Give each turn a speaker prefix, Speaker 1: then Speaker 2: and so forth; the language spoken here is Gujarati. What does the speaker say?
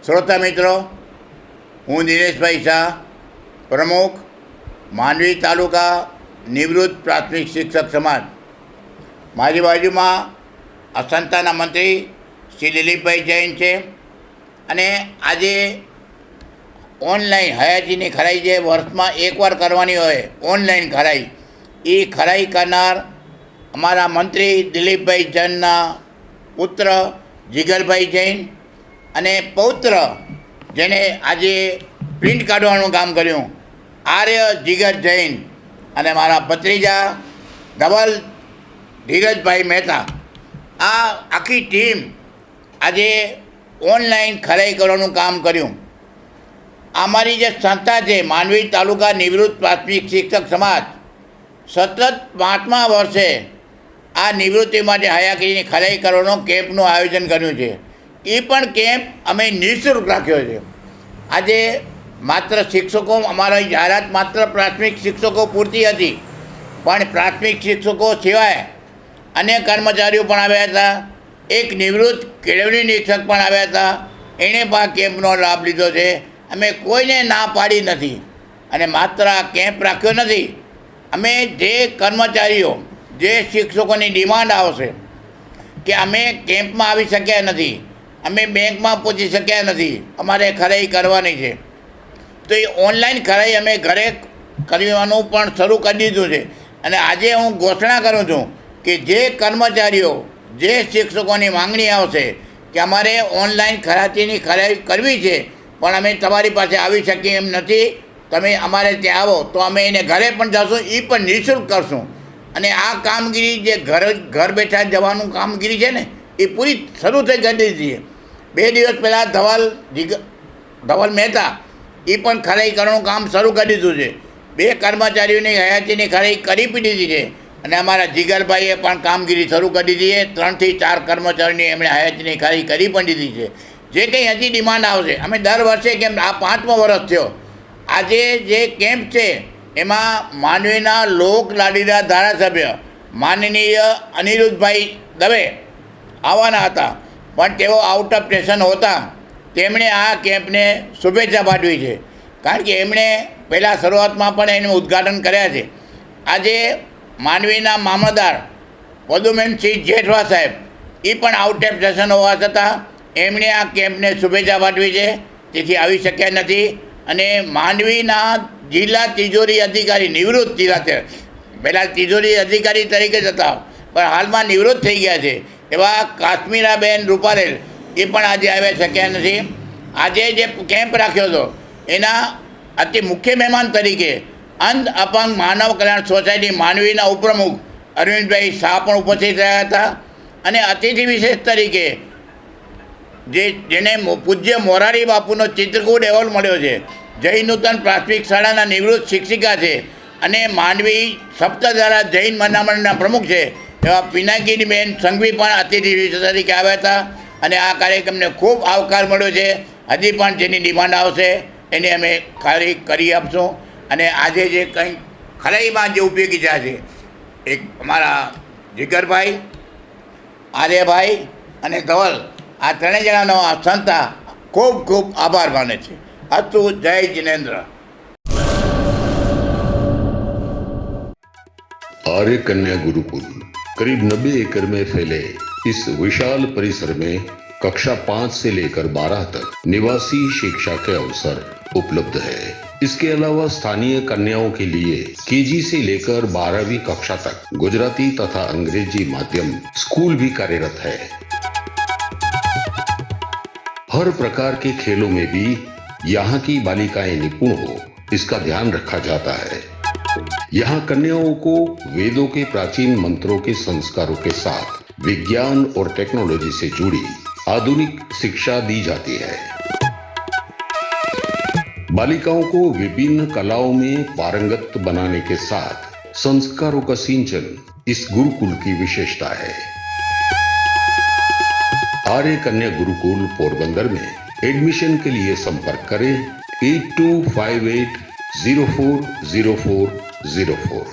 Speaker 1: શ્રોતા મિત્રો, હું દિનેશભાઈ શાહ, પ્રમુખ માંડવી તાલુકા નિવૃત્ત પ્રાથમિક શિક્ષક સમાજ. મારી બાજુમાં આ સંસ્થાના મંત્રી શ્રી દિલીપભાઈ જૈન છે અને આજે ઓનલાઈન હયાતીની ખરાઈ જે વર્ષમાં એકવાર કરવાની હોય ઓનલાઈન ખરાઈ, એ ખરાઈ કરનાર અમારા મંત્રી દિલીપભાઈ જૈનના પુત્ર જીગરભાઈ જૈન અને પૌત્ર જેણે આજે પ્રિન્ટ કાઢવાનું કામ કર્યું આર્ય જીગર જૈન અને મારા ભત્રીજા ધવલ ધીરજભાઈ મહેતા, આ આખી ટીમ આજે ઓનલાઈન ખરાઈ કરવાનું કામ કર્યું. અમારી જે સંસ્થા છે માંડવી તાલુકા નિવૃત્ત પ્રાથમિક શિક્ષક સમાજ સતત 5મા વર્ષે આ નિવૃત્તિ માટે હયાતીની ખરાઈ કરવાનો કેમ્પનું આયોજન કર્યું છે. એ પણ કેમ્પ અમે નિઃશુલ્ક રાખ્યો છે. આજે માત્ર શિક્ષકો, અમારી જાહેરાત માત્ર પ્રાથમિક શિક્ષકો પૂરતી હતી, પણ પ્રાથમિક શિક્ષકો સિવાય અન્ય કર્મચારીઓ પણ આવ્યા હતા. એક નિવૃત્ત કેળવણી નિરીક્ષક પણ આવ્યા હતા. એણે પણ કેમ્પનો લાભ લીધો છે. અમે કોઈને ના પાડી નથી અને માત્ર આ કેમ્પ રાખ્યો નથી. અમે જે કર્મચારીઓ, જે શિક્ષકોની ડિમાન્ડ આવશે કે અમે કેમ્પમાં આવી શક્યા નથી, અમે બેંકમાં પહોંચી શક્યા નથી, અમારે ખરાઈ કરવાની છે, તો એ ઓનલાઈન ખરાઈ અમે ઘરે કરવાનું પણ શરૂ કરી દીધું છે. અને આજે હું ઘોષણા કરું છું કે જે કર્મચારીઓ, જે શિક્ષકોની માંગણી આવશે કે અમારે ઓનલાઈન ખરાઈની ખરાઈ કરવી છે પણ અમે તમારી પાસે આવી શકીએ એમ નથી, તમે અમારે ત્યાં આવો તો અમે એને ઘરે પણ જશું, એ પણ નિઃશુલ્ક કરશું. અને આ કામગીરી જે ઘર બેઠા જવાનું કામગીરી છે ને, એ પૂરી શરૂ થઈ કરી દીધી છે. 2 દિવસ પહેલાં ધવલ મહેતા એ પણ ખરાઈ કરવાનું કામ શરૂ કરી દીધું છે. 2 કર્મચારીઓની હયાતીની ખરાઈ કરી પણ દીધી છે અને અમારા જીગરભાઈએ પણ કામગીરી શરૂ કરી દીધી છે. 3 થી 4 કર્મચારીની એમણે હયાતીની ખરાઈ કરી પણ દીધી છે. જે કંઈ હજી ડિમાન્ડ આવશે અમે દર વર્ષે કેમ, આ 5મો વર્ષ થયો. આજે જે કેમ્પ છે એમાં માંડવીના લોક લાડીલા ધારાસભ્ય માનનીય અનિરુદ્ધભાઈ દવે આવવાના હતા, પણ તેઓ આઉટ ઓફ સ્ટેશન હોતા તેમણે આ કેમ્પને શુભેચ્છા પાઠવી છે. કારણ કે એમણે પહેલાં શરૂઆતમાં પણ એનું ઉદ્ઘાટન કર્યા છે. આજે માંડવીના મામલતદાર પદુમેનસિંહ જેઠવા સાહેબ એ પણ આઉટ ઓફ સ્ટેશન હોવા છતાં એમણે આ કેમ્પને શુભેચ્છા પાઠવી છે. તેથી આવી શક્યા નથી. અને માંડવીના જિલ્લા તિજોરી અધિકારી, નિવૃત્ત જિલ્લા, પહેલાં તિજોરી અધિકારી તરીકે જ હતા પણ હાલમાં નિવૃત્ત થઈ ગયા છે, એવા કાશ્મીરાબેન રૂપારેલ એ પણ આજે આવ્યા શક્યા નથી. આજે જે કેમ્પ રાખ્યો હતો એના અતિ મુખ્ય મહેમાન તરીકે અંધ અપંગ માનવ કલ્યાણ સોસાયટી માંડવીના ઉપપ્રમુખ અરવિંદભાઈ શાહ પણ ઉપસ્થિત રહ્યા હતા. અને અતિથિ વિશેષ તરીકે જેને પૂજ્ય મોરારી બાપુનો ચિત્રકૂટ એવોર્ડ મળ્યો છે, જૈન નૂતન પ્રાથમિક શાળાના નિવૃત્ત શિક્ષિકા છે અને માંડવી સપ્તધારા જૈન મંડળના પ્રમુખ છે એવા પિનાકીનીબેન સંઘવી પણ અતિથિ વિશેષ તરીકે આવ્યા હતા. અને આ કાર્યક્રમને ખૂબ આવકાર મળ્યો છે. હજી પણ જેની ડિમાન્ડ આવશે એને અમે ખાલી કરી આપશું. અને આજે જે કંઈ ખરાઈમાં જે ઉપયોગી થયા છે, એક અમારા જીગરભાઈ, આર્યભાઈ અને ધવલ, આ 3 જણાનો આ સંસ્થા ખૂબ ખૂબ આભાર માને છે. અસ્તુ, જય જિનેન્દ્ર.
Speaker 2: आर्य कन्या गुरुकुल करीब 90 एकड़ में फैले इस विशाल परिसर में कक्षा 5 से लेकर 12 तक निवासी शिक्षा के अवसर उपलब्ध है. इसके अलावा स्थानीय कन्याओं के लिए केजी से लेकर 12वीं कक्षा तक गुजराती तथा अंग्रेजी माध्यम स्कूल भी कार्यरत है. हर प्रकार के खेलों में भी यहाँ की बालिकाएं निपुण हो, इसका ध्यान रखा जाता है. यहाँ कन्याओं को वेदों के प्राचीन मंत्रों के संस्कारों के साथ विज्ञान और टेक्नोलॉजी से जुड़ी आधुनिक शिक्षा दी जाती है. बालिकाओं को विभिन्न कलाओं में पारंगत बनाने के साथ संस्कारों का सिंचन इस गुरुकुल की विशेषता है. आर्य कन्या गुरुकुल पोरबंदर में एडमिशन के लिए संपर्क करें 8258040404.